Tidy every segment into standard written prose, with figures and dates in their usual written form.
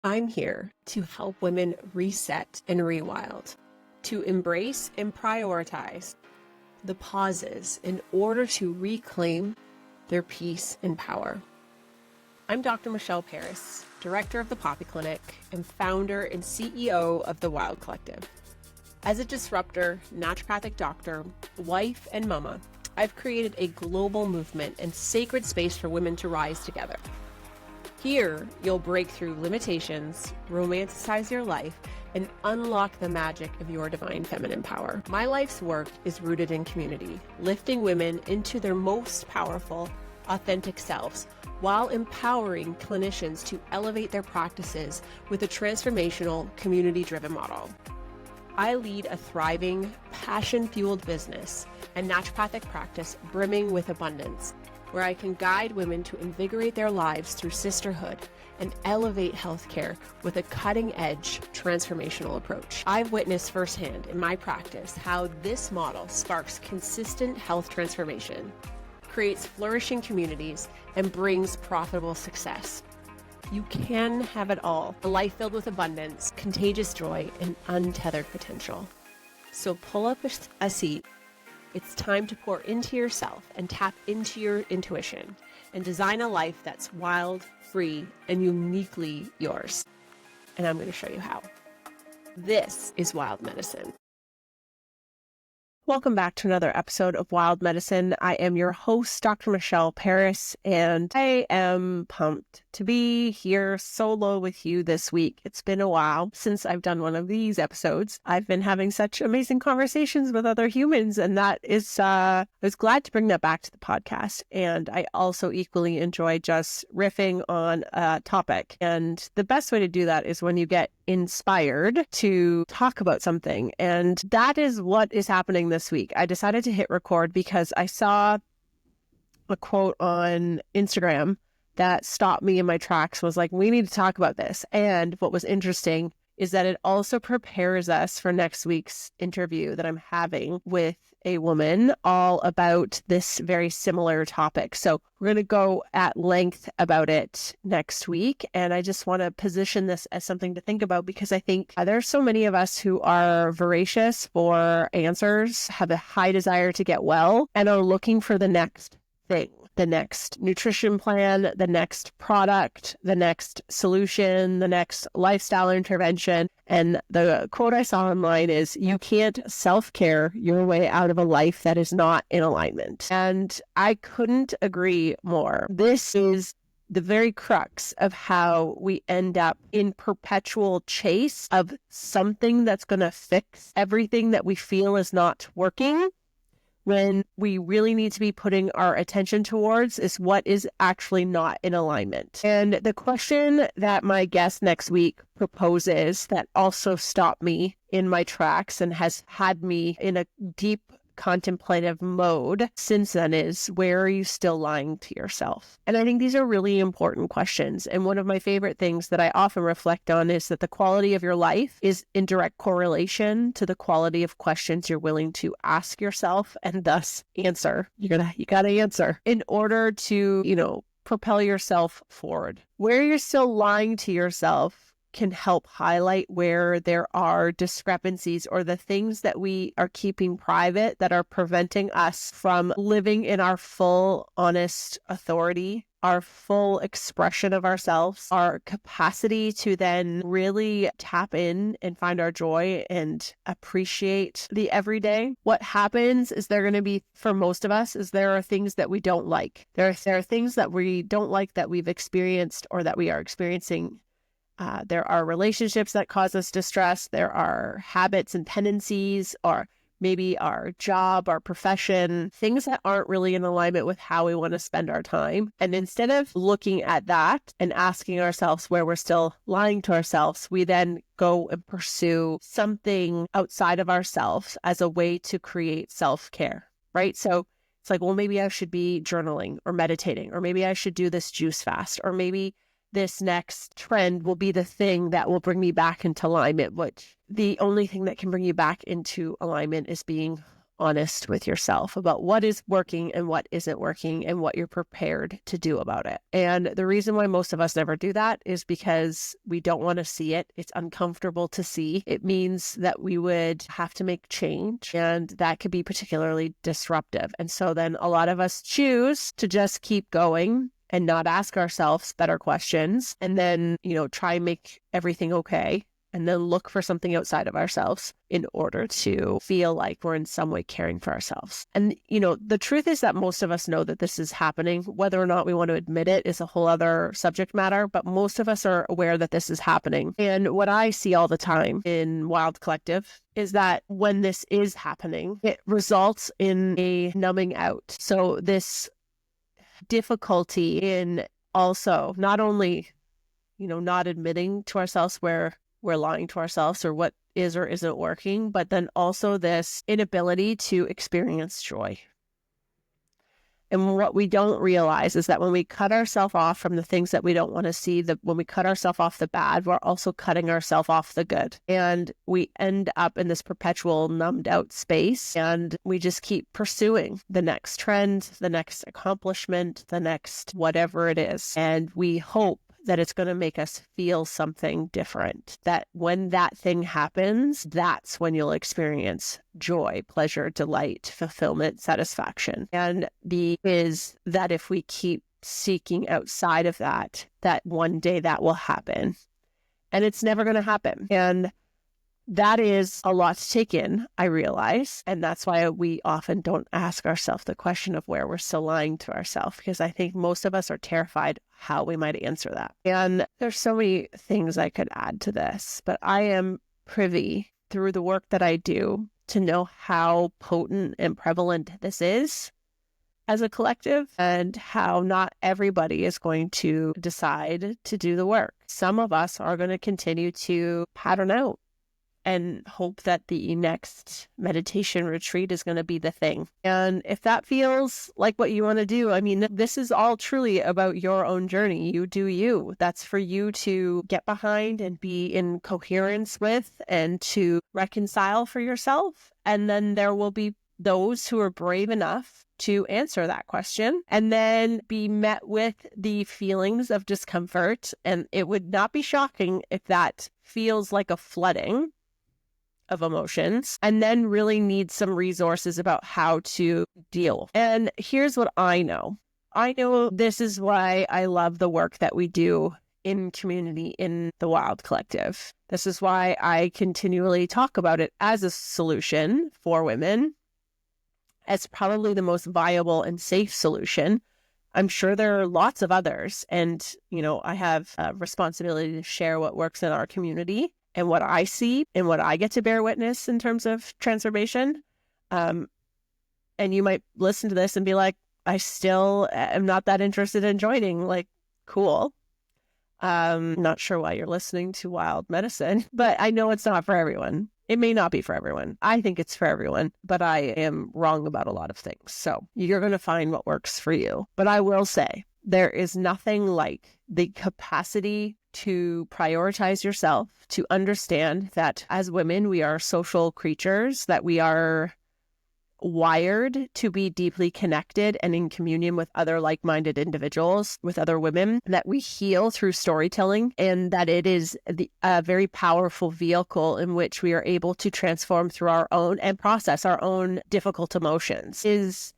I'm here to help women reset and rewild, to embrace and prioritize the pauses in order to reclaim their peace and power. I'm Dr. Michelle Peris, director of the Poppy Clinic and founder and CEO of the Wild Collective. As a disruptor, naturopathic doctor, wife, and mama, I've created a global movement and sacred space for women to rise together. Here, you'll break through limitations, romanticize your life, and unlock the magic of your divine feminine power. My life's work is rooted in community, lifting women into their most powerful, authentic selves, while empowering clinicians to elevate their practices with a transformational, community-driven model. I lead a thriving, passion-fueled business and naturopathic practice brimming with abundance, where I can guide women to invigorate their lives through sisterhood and elevate healthcare with a cutting-edge transformational approach. I've witnessed firsthand in my practice how this model sparks consistent health transformation, creates flourishing communities, and brings profitable success. You can have it all, a life filled with abundance, contagious joy, and untethered potential. So pull up a seat. It's time to pour into yourself and tap into your intuition and design a life that's wild, free, and uniquely yours. And I'm going to show you how. This is Wild Medicine. Welcome back to another episode of Wild Medicine. I am your host, Dr. Michelle Peris, and I am pumped to be here solo with you this week. It's been a while since I've done one of these episodes. I've been having such amazing conversations with other humans, and that is, I was glad to bring that back to the podcast. And I also equally enjoy just riffing on a topic. And the best way to do that is when you get inspired to talk about something. And that is what is happening this week. I decided to hit record because I saw a quote on Instagram that stopped me in my tracks, was like, we need to talk about this. And what was interesting is that it also prepares us for next week's interview that I'm having with a woman all about this very similar topic. So we're going to go at length about it next week. And I just want to position this as something to think about because I think there's so many of us who are voracious for answers, have a high desire to get well, and are looking for the next thing. The next nutrition plan, the next product, the next solution, the next lifestyle intervention. And the quote I saw online is, you can't self-care your way out of a life that is not in alignment. And I couldn't agree more. This is the very crux of how we end up in perpetual chase of something that's going to fix everything that we feel is not working, when we really need to be putting our attention towards is what is actually not in alignment. And the question that my guest next week proposes that also stopped me in my tracks and has had me in a deep contemplative mode since then is, where are you still lying to yourself? And I think these are really important questions. And one of my favorite things that I often reflect on is that the quality of your life is in direct correlation to the quality of questions you're willing to ask yourself and thus answer. You gotta answer in order to, propel yourself forward. Where you're still lying to yourself can help highlight where there are discrepancies or the things that we are keeping private that are preventing us from living in our full, honest authority, our full expression of ourselves, our capacity to then really tap in and find our joy and appreciate the everyday. What happens is there are things that we don't like. There are things that we don't like that we've experienced or that we are experiencing. There are relationships that cause us distress. There are habits and tendencies, or maybe our job, our profession, things that aren't really in alignment with how we want to spend our time. And instead of looking at that and asking ourselves where we're still lying to ourselves, we then go and pursue something outside of ourselves as a way to create self-care, right? So it's like, well, maybe I should be journaling or meditating, or maybe I should do this juice fast, or maybe this next trend will be the thing that will bring me back into alignment, which the only thing that can bring you back into alignment is being honest with yourself about what is working and what isn't working and what you're prepared to do about it. And the reason why most of us never do that is because we don't want to see it. It's uncomfortable to see. It means that we would have to make change, and that could be particularly disruptive. And so then a lot of us choose to just keep going and not ask ourselves better questions, and then, try and make everything okay, and then look for something outside of ourselves in order to feel like we're in some way caring for ourselves. And, the truth is that most of us know that this is happening. Whether or not we want to admit it is a whole other subject matter, but most of us are aware that this is happening. And what I see all the time in Wild Collective is that when this is happening, it results in a numbing out. So this difficulty in also not only, not admitting to ourselves where we're lying to ourselves or what is or isn't working, but then also this inability to experience joy. And what we don't realize is that when we cut ourselves off from the things that we don't want to see, when we cut ourselves off the bad, we're also cutting ourselves off the good. And we end up in this perpetual numbed out space, and we just keep pursuing the next trend, the next accomplishment, the next whatever it is. And we hope that it's going to make us feel something different. That when that thing happens, that's when you'll experience joy, pleasure, delight, fulfillment, satisfaction. And is that if we keep seeking outside of that one day that will happen. And it's never going to happen. And that is a lot to take in, I realize. And that's why we often don't ask ourselves the question of where we're still lying to ourselves, because I think most of us are terrified how we might answer that. And there's so many things I could add to this, but I am privy through the work that I do to know how potent and prevalent this is as a collective, and how not everybody is going to decide to do the work. Some of us are going to continue to pattern out and hope that the next meditation retreat is going to be the thing. And if that feels like what you want to do, this is all truly about your own journey. You do you. That's for you to get behind and be in coherence with and to reconcile for yourself. And then there will be those who are brave enough to answer that question and then be met with the feelings of discomfort. And it would not be shocking if that feels like a flooding of emotions, and then really need some resources about how to deal. And here's what I know. I know this is why I love the work that we do in community in the Wild Collective. This is why I continually talk about it as a solution for women, as probably the most viable and safe solution. I'm sure there are lots of others. And, I have a responsibility to share what works in our community and what I see and what I get to bear witness in terms of transformation. And you might listen to this and be like, I still am not that interested in joining. Like, cool. Not sure why you're listening to Wild Medicine, but I know it's not for everyone. It may not be for everyone. I think it's for everyone, but I am wrong about a lot of things. So you're going to find what works for you. But I will say there is nothing like the capacity to prioritize yourself, to understand that as women, we are social creatures, that we are wired to be deeply connected and in communion with other like-minded individuals, with other women, that we heal through storytelling, and that it is a very powerful vehicle in which we are able to transform through our own and process our own difficult emotions. It is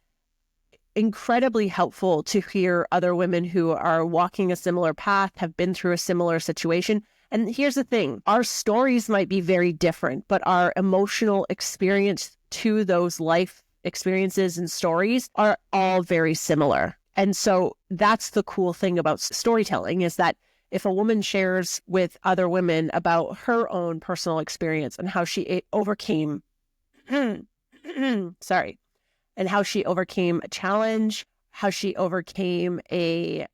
incredibly helpful to hear other women who are walking a similar path, have been through a similar situation. And here's the thing, our stories might be very different, but our emotional experience to those life experiences and stories are all very similar. And so that's the cool thing about storytelling, is that if a woman shares with other women about her own personal experience and how she overcame, and how she overcame a challenge, how she overcame a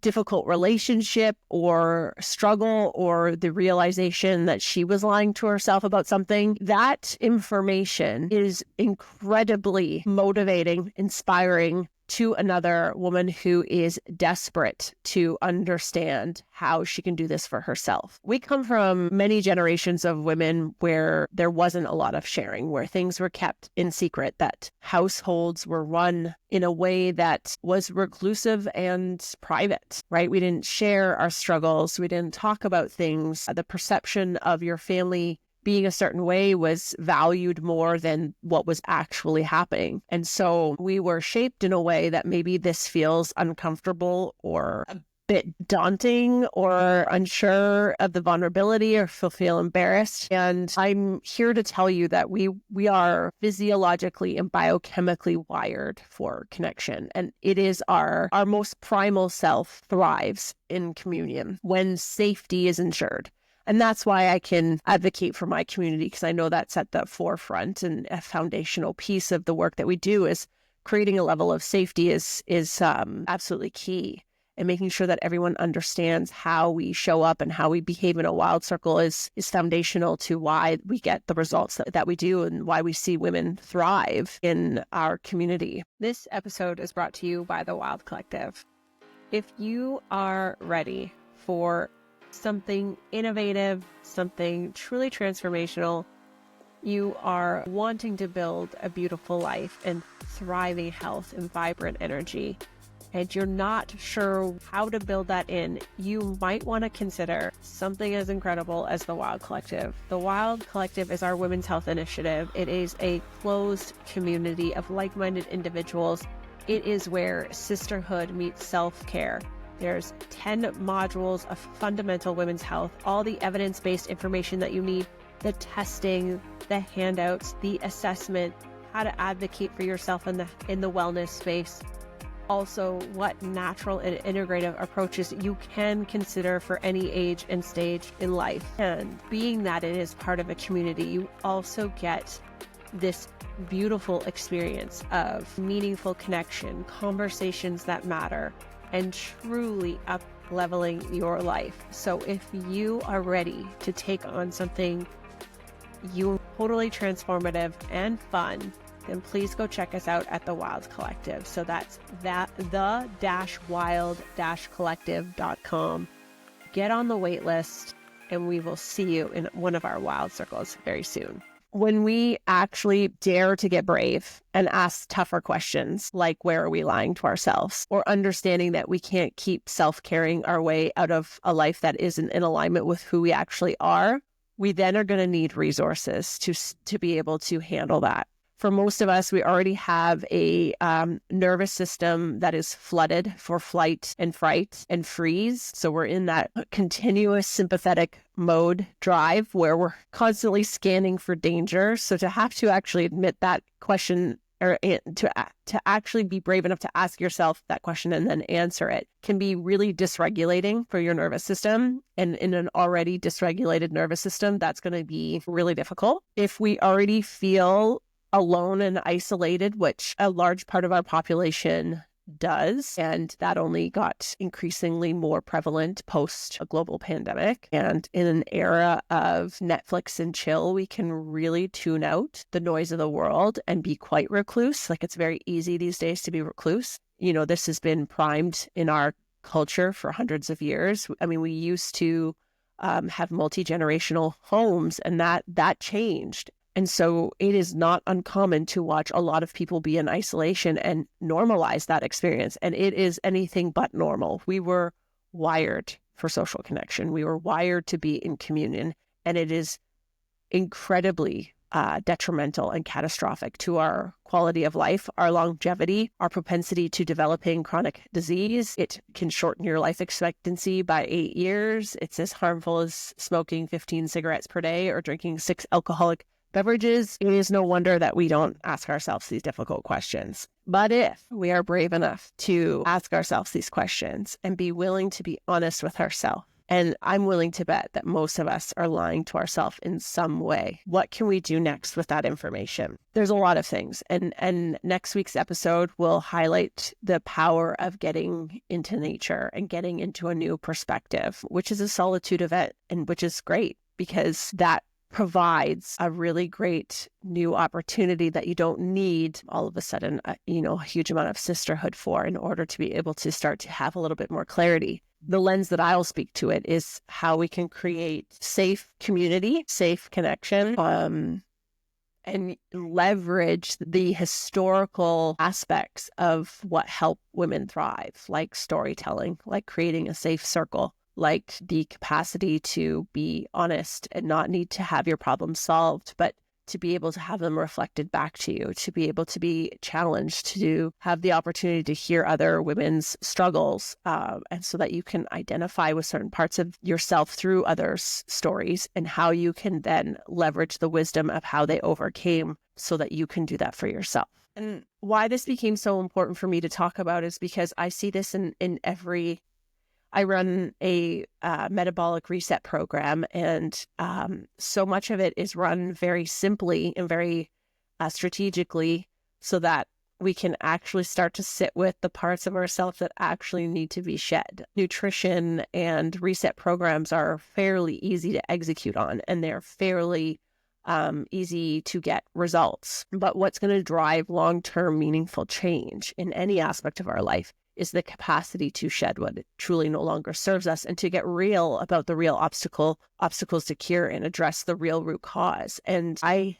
difficult relationship or struggle, or the realization that she was lying to herself about something, that information is incredibly motivating, inspiring, to another woman who is desperate to understand how she can do this for herself. We come from many generations of women where there wasn't a lot of sharing, where things were kept in secret, that households were run in a way that was reclusive and private, right? We didn't share our struggles. We didn't talk about things. The perception of your family being a certain way was valued more than what was actually happening. And so we were shaped in a way that maybe this feels uncomfortable or a bit daunting or unsure of the vulnerability or feel embarrassed. And I'm here to tell you that we are physiologically and biochemically wired for connection. And it is our most primal self thrives in communion when safety is ensured. And that's why I can advocate for my community, because I know that's at the forefront, and a foundational piece of the work that we do is creating a level of safety is absolutely key. And making sure that everyone understands how we show up and how we behave in a wild circle is foundational to why we get the results that we do and why we see women thrive in our community. This episode is brought to you by the Wild Collective. If you are ready for something innovative, something truly transformational, you are wanting to build a beautiful life and thriving health and vibrant energy, and you're not sure how to build that in, you might want to consider something as incredible as the Wild Collective. The Wild Collective is our women's health initiative. It is a closed community of like-minded individuals. It is where sisterhood meets self-care. There's 10 modules of fundamental women's health, all the evidence-based information that you need, the testing, the handouts, the assessment, how to advocate for yourself in the wellness space. Also, what natural and integrative approaches you can consider for any age and stage in life. And being that it is part of a community, you also get this beautiful experience of meaningful connection, conversations that matter, and truly up-leveling your life. So if you are ready to take on something totally transformative and fun, then please go check us out at the Wild Collective. So that's the-wild-collective.com. Get on the wait list, and we will see you in one of our Wild Circles very soon. When we actually dare to get brave and ask tougher questions, like where are we lying to ourselves, or understanding that we can't keep self-caring our way out of a life that isn't in alignment with who we actually are, we then are going to need resources to be able to handle that. For most of us, we already have a nervous system that is flooded for flight and fright and freeze. So we're in that continuous sympathetic mode drive where we're constantly scanning for danger. So to have to actually admit that question, or to actually be brave enough to ask yourself that question and then answer it, can be really dysregulating for your nervous system. And in an already dysregulated nervous system, that's going to be really difficult. If we already feel alone and isolated, which a large part of our population does, and that only got increasingly more prevalent post a global pandemic. And in an era of Netflix and chill, we can really tune out the noise of the world and be quite recluse. Like, it's very easy these days to be recluse. You know, this has been primed in our culture for hundreds of years. I mean, we used to have multi-generational homes, and that changed. And so it is not uncommon to watch a lot of people be in isolation and normalize that experience. And it is anything but normal. We were wired for social connection. We were wired to be in communion. And it is incredibly detrimental and catastrophic to our quality of life, our longevity, our propensity to developing chronic disease. It can shorten your life expectancy by 8 years. It's as harmful as smoking 15 cigarettes per day or drinking 6 alcoholic beverages. It is no wonder that we don't ask ourselves these difficult questions. But if we are brave enough to ask ourselves these questions and be willing to be honest with ourselves, and I'm willing to bet that most of us are lying to ourselves in some way, what can we do next with that information? There's a lot of things. And next week's episode will highlight the power of getting into nature and getting into a new perspective, which is a solitude event, and which is great because that provides a really great new opportunity that you don't need all of a sudden, a huge amount of sisterhood for in order to be able to start to have a little bit more clarity. The lens that I'll speak to it is how we can create safe community, safe connection, and leverage the historical aspects of what help women thrive, like storytelling, like creating a safe circle, like the capacity to be honest and not need to have your problems solved, but to be able to have them reflected back to you, to be able to be challenged, to have the opportunity to hear other women's struggles, and so that you can identify with certain parts of yourself through others' stories and how you can then leverage the wisdom of how they overcame so that you can do that for yourself. And why this became so important for me to talk about is because I see this in every... I run a metabolic reset program, and so much of it is run very simply and very strategically so that we can actually start to sit with the parts of ourselves that actually need to be shed. Nutrition and reset programs are fairly easy to execute on, and they're fairly easy to get results. But what's going to drive long-term meaningful change in any aspect of our life is the capacity to shed what truly no longer serves us and to get real about the real obstacles to cure and address the real root cause. And I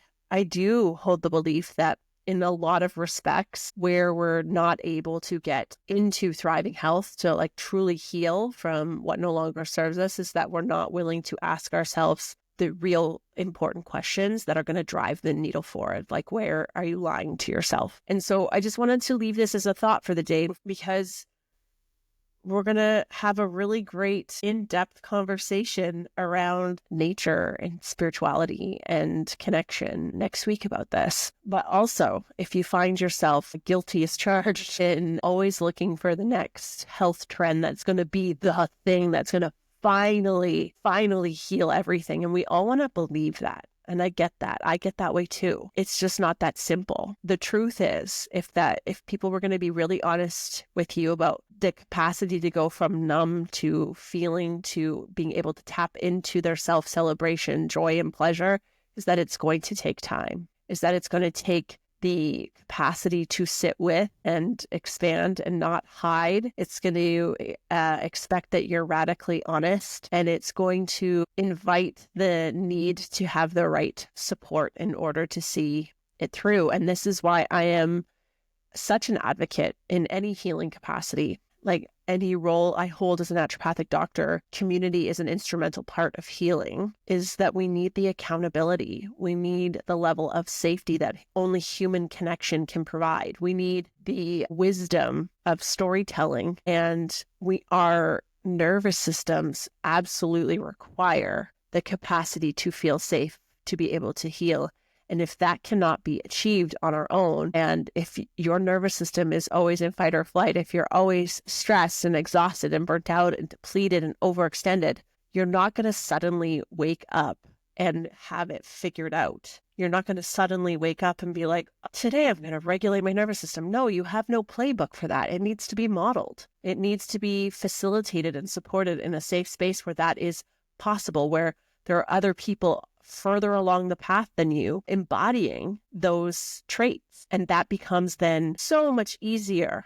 do hold the belief that in a lot of respects where we're not able to get into thriving health to like truly heal from what no longer serves us is that we're not willing to ask ourselves the real important questions that are going to drive the needle forward. Like, where are you lying to yourself? And so I just wanted to leave this as a thought for the day, because we're going to have a really great in-depth conversation around nature and spirituality and connection next week about this. But also, if you find yourself guilty as charged and always looking for the next health trend that's going to be the thing that's going to finally heal everything. And we all want to believe that. And I get that. I get that way too. It's just not that simple. The truth is, if people were going to be really honest with you about the capacity to go from numb to feeling to being able to tap into their self-celebration, joy and pleasure, is that it's going to take time. Is that it's going to take the capacity to sit with and expand and not hide. It's going to expect that you're radically honest, and it's going to invite the need to have the right support in order to see it through. And this is why I am such an advocate in any healing capacity. Like any role I hold as a naturopathic doctor, community is an instrumental part of healing, is that we need the accountability. We need the level of safety that only human connection can provide. We need the wisdom of storytelling, and our nervous systems absolutely require the capacity to feel safe, to be able to heal. And if that cannot be achieved on our own, and if your nervous system is always in fight or flight, if you're always stressed and exhausted and burnt out and depleted and overextended, you're not going to suddenly wake up and have it figured out. You're not going to suddenly wake up and be like, today I'm going to regulate my nervous system. No, you have no playbook for that. It needs to be modeled. It needs to be facilitated and supported in a safe space where that is possible, where there are other people further along the path than you embodying those traits. And that becomes then so much easier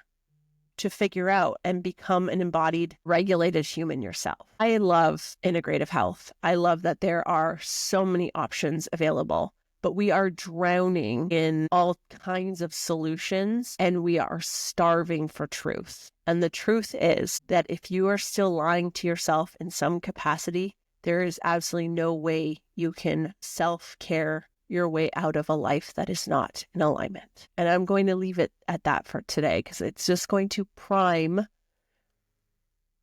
to figure out and become an embodied, regulated human yourself. I love integrative health. I love that there are so many options available, but we are drowning in all kinds of solutions and we are starving for truth. And the truth is that if you are still lying to yourself in some capacity, there is absolutely no way you can self-care your way out of a life that is not in alignment. And I'm going to leave it at that for today, because it's just going to prime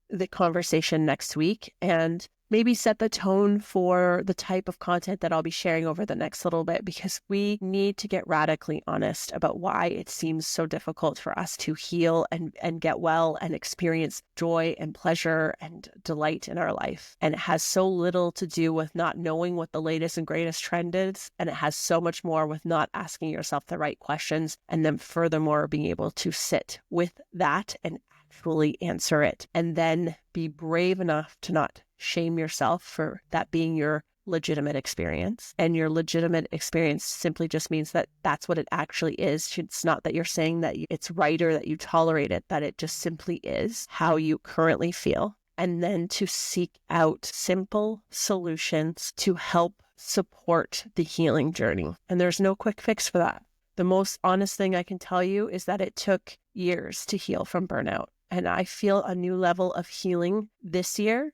the conversation next week and maybe set the tone for the type of content that I'll be sharing over the next little bit, because we need to get radically honest about why it seems so difficult for us to heal and get well and experience joy and pleasure and delight in our life. And it has so little to do with not knowing what the latest and greatest trend is. And it has so much more with not asking yourself the right questions, and then furthermore being able to sit with that and actually answer it, and then be brave enough to not shame yourself for that being your legitimate experience. And your legitimate experience simply just means that that's what it actually is. It's not that you're saying that it's right or that you tolerate it, that it just simply is how you currently feel. And then to seek out simple solutions to help support the healing journey. And there's no quick fix for that. The most honest thing I can tell you is that it took years to heal from burnout. And I feel a new level of healing this year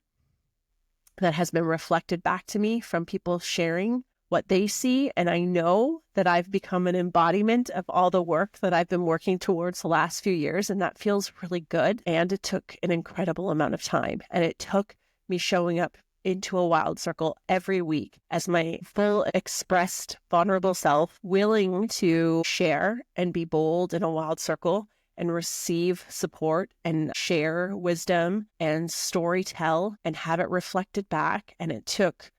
that has been reflected back to me from people sharing what they see. And I know that I've become an embodiment of all the work that I've been working towards the last few years. And that feels really good. And it took an incredible amount of time. And it took me showing up into a wild circle every week as my full expressed vulnerable self, willing to share and be bold in a wild circle and receive support and share wisdom and storytell and have it reflected back. And it took,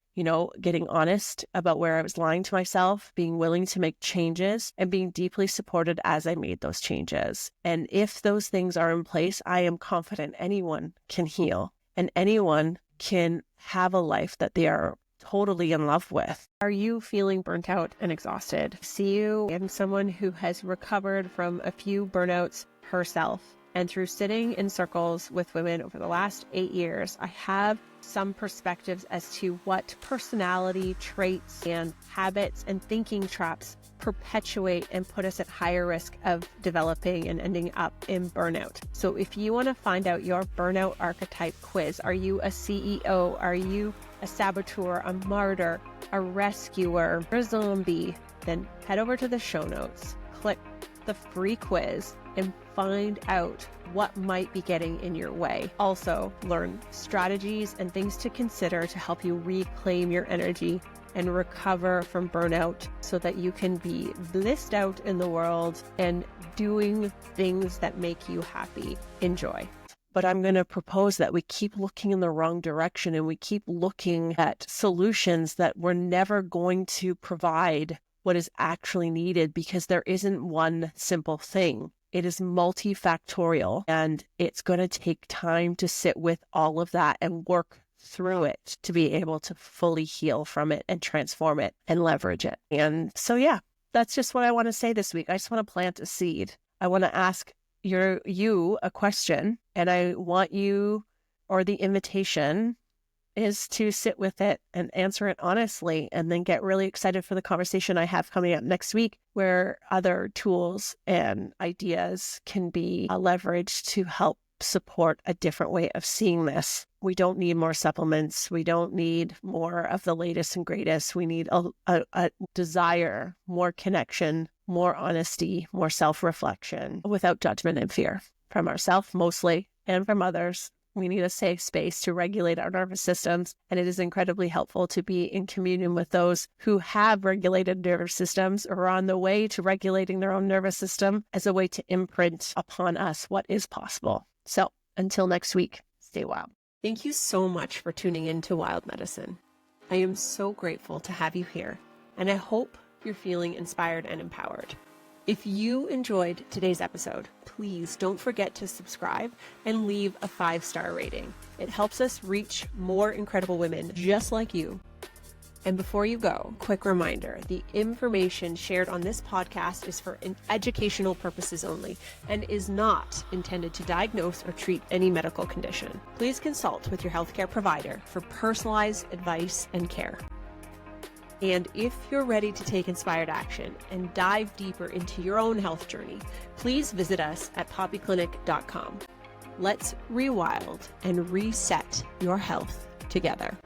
getting honest about where I was lying to myself, being willing to make changes and being deeply supported as I made those changes. And if those things are in place, I am confident anyone can heal and anyone can have a life that they are totally in love with. Are you feeling burnt out and exhausted? See you and someone who has recovered from a few burnouts herself. And through sitting in circles with women over the last 8 years, I have some perspectives as to what personality traits and habits and thinking traps perpetuate and put us at higher risk of developing and ending up in burnout. So if you want to find out your burnout archetype quiz, are you a CEO? Are you a saboteur, a martyr, a rescuer, a zombie? Then head over to the show notes, click the free quiz, and find out what might be getting in your way. Also, learn strategies and things to consider to help you reclaim your energy and recover from burnout so that you can be blissed out in the world and doing things that make you happy. Enjoy. But I'm going to propose that we keep looking in the wrong direction and we keep looking at solutions that we're never going to provide what is actually needed, because there isn't one simple thing. It is multifactorial, and it's going to take time to sit with all of that and work through it to be able to fully heal from it and transform it and leverage it. And so, yeah, that's just what I want to say this week. I just want to plant a seed. I want to ask you a question, and I want you, or the invitation is to sit with it and answer it honestly, and then get really excited for the conversation I have coming up next week, where other tools and ideas can be leveraged to help support a different way of seeing this. We don't need more supplements. We don't need more of the latest and greatest. We need a desire, more connection, more honesty, more self-reflection without judgment and fear from ourselves mostly, and from others. We need a safe space to regulate our nervous systems, and it is incredibly helpful to be in communion with those who have regulated nervous systems or are on the way to regulating their own nervous system, as a way to imprint upon us what is possible. So until next week, stay wild. Thank you so much for tuning in to Wild Medicine. I am so grateful to have you here, and I hope you're feeling inspired and empowered. If you enjoyed today's episode, please don't forget to subscribe and leave a 5-star rating. It helps us reach more incredible women just like you. And before you go, quick reminder, the information shared on this podcast is for educational purposes only and is not intended to diagnose or treat any medical condition. Please consult with your healthcare provider for personalized advice and care. And if you're ready to take inspired action and dive deeper into your own health journey, please visit us at poppyclinic.com. Let's rewild and reset your health together.